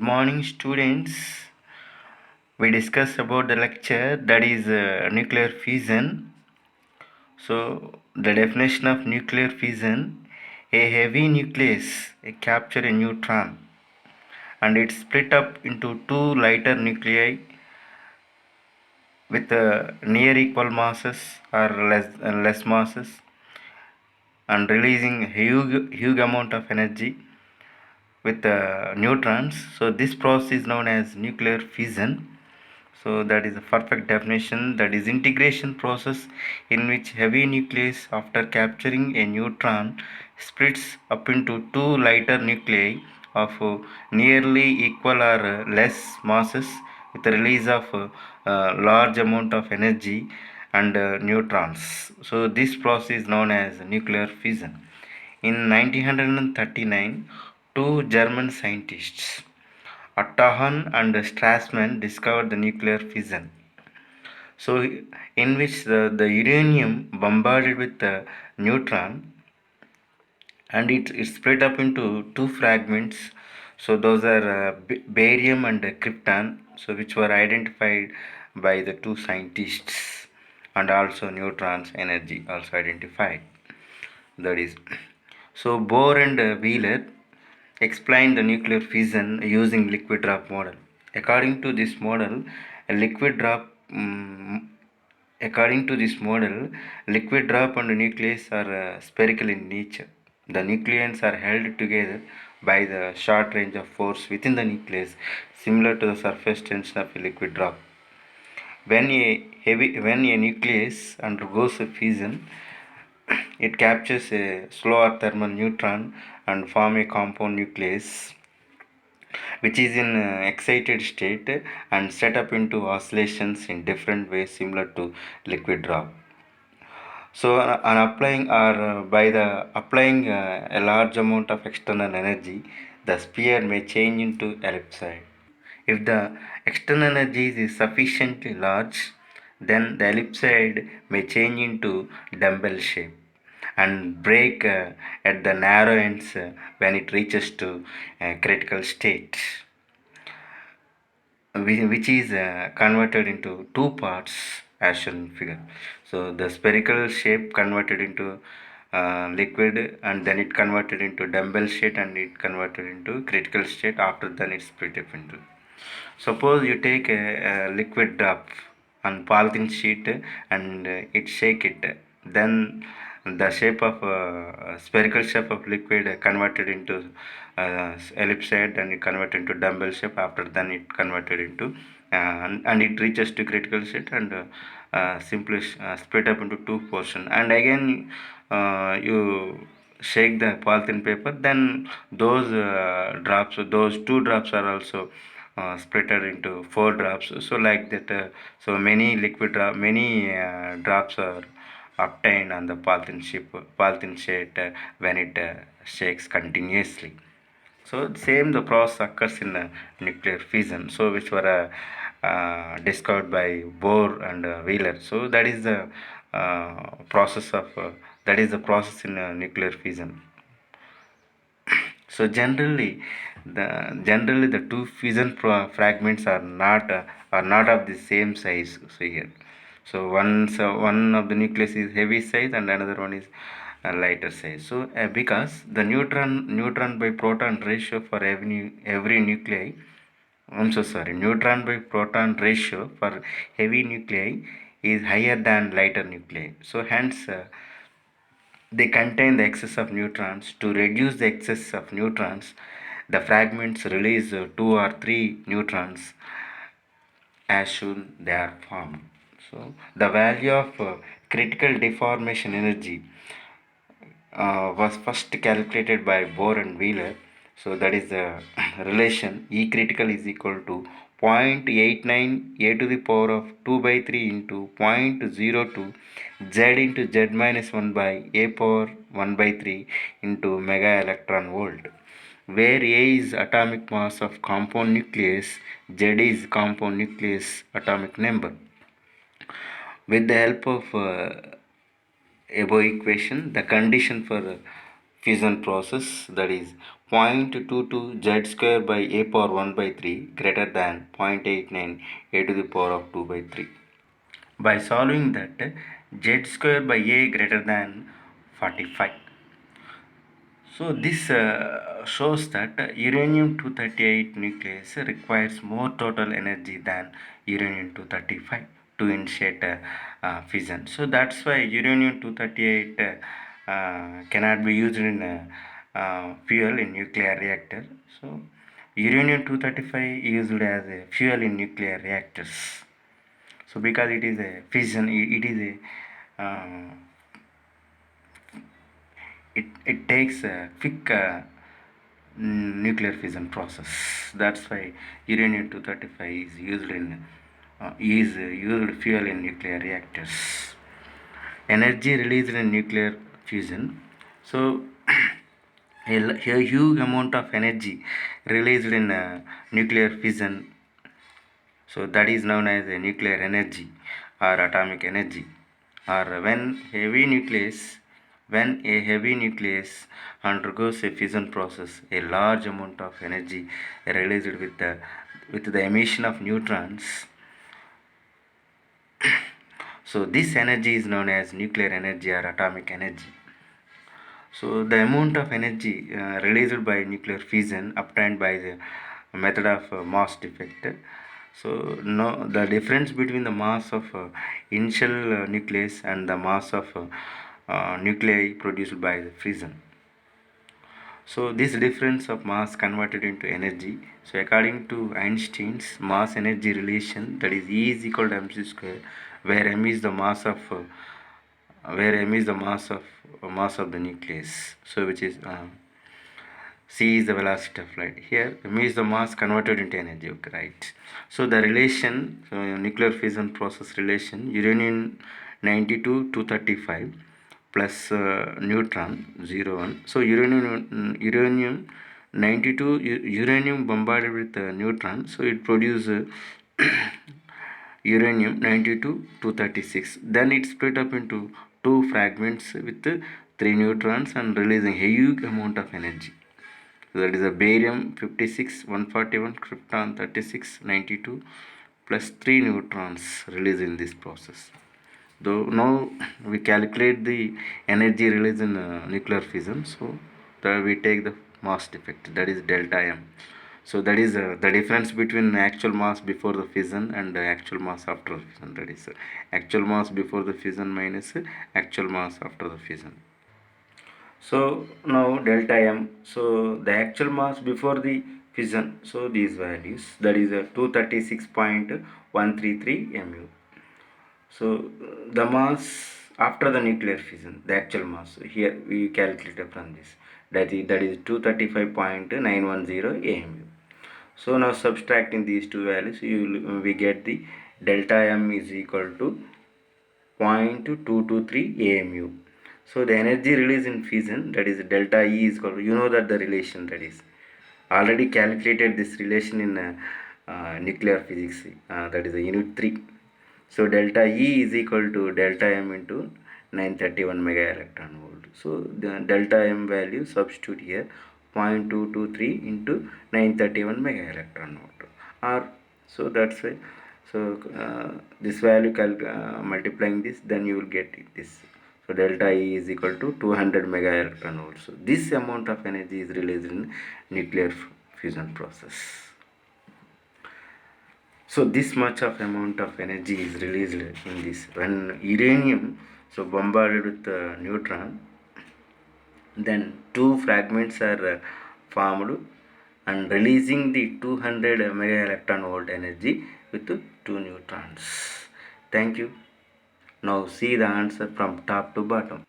morning, students. We discuss about the lecture that is nuclear fission. So, the definition of nuclear fission: a heavy nucleus capture a neutron and it's split up into two lighter nuclei with near equal masses or less masses and releasing huge amount of energy with neutrons. So this process is known as nuclear fission. So that is a perfect definition. That is integration process in which heavy nucleus after capturing a neutron splits up into two lighter nuclei of nearly equal or less masses with the release of large amount of energy and neutrons. So this process is known as nuclear fission. In 1939, two German scientists, Otto and Strassmann, discovered the nuclear fission. So, in which the uranium bombarded with the neutron and it split up into two fragments. So, those are barium and krypton, so which were identified by the two scientists, and also neutrons energy also identified. That is, so Bohr and Wheeler explained the nuclear fission using liquid drop model. According to this model, a liquid drop according to this model, liquid drop and nucleus are spherical in nature. The nucleons are held together by the short range of force within the nucleus, similar to the surface tension of a liquid drop. When a nucleus undergoes a fission, it captures a slower thermal neutron and form a compound nucleus which is in excited state and set up into oscillations in different ways similar to liquid drop. So on applying or by the applying a large amount of external energy, the sphere may change into ellipsoid. If the external energy is sufficiently large, then the ellipsoid may change into dumbbell shape and break at the narrow ends when it reaches to critical state, which is converted into two parts as shown in figure. So the spherical shape converted into liquid, and then it converted into dumbbell state, and it converted into critical state. After then it split up into. Suppose you take a liquid drop on polythene sheet and it shake it, then the shape of spherical shape of liquid converted into ellipsoid, and it converted into dumbbell shape. After then it converted into and it reaches to critical state and simply split up into two portion, and again you shake the polythene paper, then those two drops are also splitted into four drops. So like that, so many many drops are obtained on the polythene sheet when it shakes continuously. So same the process occurs in nuclear fission, so which were discovered by Bohr and Wheeler. So that is the process of that is the process in nuclear fission. So generally the two fission fragments are not of the same size. So here, so one of the nucleus is heavy size and another one is a lighter size. So because the neutron by proton ratio for every nuclei, I'm so sorry, neutron by proton ratio for heavy nuclei is higher than lighter nuclei. So hence they contain the excess of neutrons. To reduce the excess of neutrons, the fragments release two or three neutrons as soon they are formed. So the value of critical deformation energy was first calculated by Bohr and Wheeler. So that is the relation E critical is equal to 0.89 a to the power of 2 by 3 into 0.02 z into z minus 1 by a power 1 by 3 into mega electron volt, where A is atomic mass of compound nucleus, Z is compound nucleus atomic number. With the help of above equation, the condition for fission process, that is 0.22 z square by a power 1 by 3 greater than 0.89 a to the power of 2 by 3. By solving that, z square by a greater than 45. So this shows that uranium-238 nucleus requires more total energy than uranium-235 to initiate fission. So that's why uranium-238 cannot be used in fuel in nuclear reactor. So uranium-235 used as a fuel in nuclear reactors. So because it is a fission, it is a it takes a quick nuclear fission process. That's why uranium 235 is used in used fuel in nuclear reactors. Energy released in nuclear fusion. So a huge amount of energy released in nuclear fission. So that is known as a nuclear energy or atomic energy. Or when a heavy nucleus undergoes a fission process, a large amount of energy released with the emission of neutrons. So this energy is known as nuclear energy or atomic energy. So the amount of energy released by nuclear fission obtained by the method of mass defect. So no, the difference between the mass of initial nucleus and the mass of nuclei produced by the fission. So this difference of mass converted into energy. So according to Einstein's mass energy relation, that is E is equal to mc square, where m is the mass of the nucleus. So which is c is the velocity of light. Here m is the mass converted into energy. Okay, right. So the relation, nuclear fission process relation, uranium 92 235 plus neutron 01. So uranium 92 uranium bombarded with neutron, so it produces uranium 92 236. Then it split up into two fragments with three neutrons and releasing a huge amount of energy. So that is a barium 56 141, krypton 36 92 plus 3 neutrons released in this process. Though now we calculate the energy released in nuclear fission, so that we take the mass defect, that is delta m. So that is the difference between actual mass before the fission and actual mass after the fission. That is actual mass before the fission minus actual mass after the fission. So now delta m, so the actual mass before the fission, so these values, that is 236.133 mu. So the mass after the nuclear fission, the actual mass, here we calculated from this, that is 235.910 AMU. So now subtracting these two values, we get the delta M is equal to 0.223 AMU. So the energy release in fission, that is delta E is equal to, you know that the relation, that is already calculated this relation in nuclear physics, that is a unit 3. So delta E is equal to delta M into 931 mega electron volt. So the delta M value substitute here 0.223 into 931 mega electron volt. Or so that's why. So this value multiplying this, then you will get this. So delta E is equal to 200 mega electron volt. So this amount of energy is released in nuclear fusion process. So this much of amount of energy is released in this when uranium so bombarded with neutron, then two fragments are formed and releasing the 200 mega electron volt energy with two neutrons. Thank you. Now see the answer from top to bottom.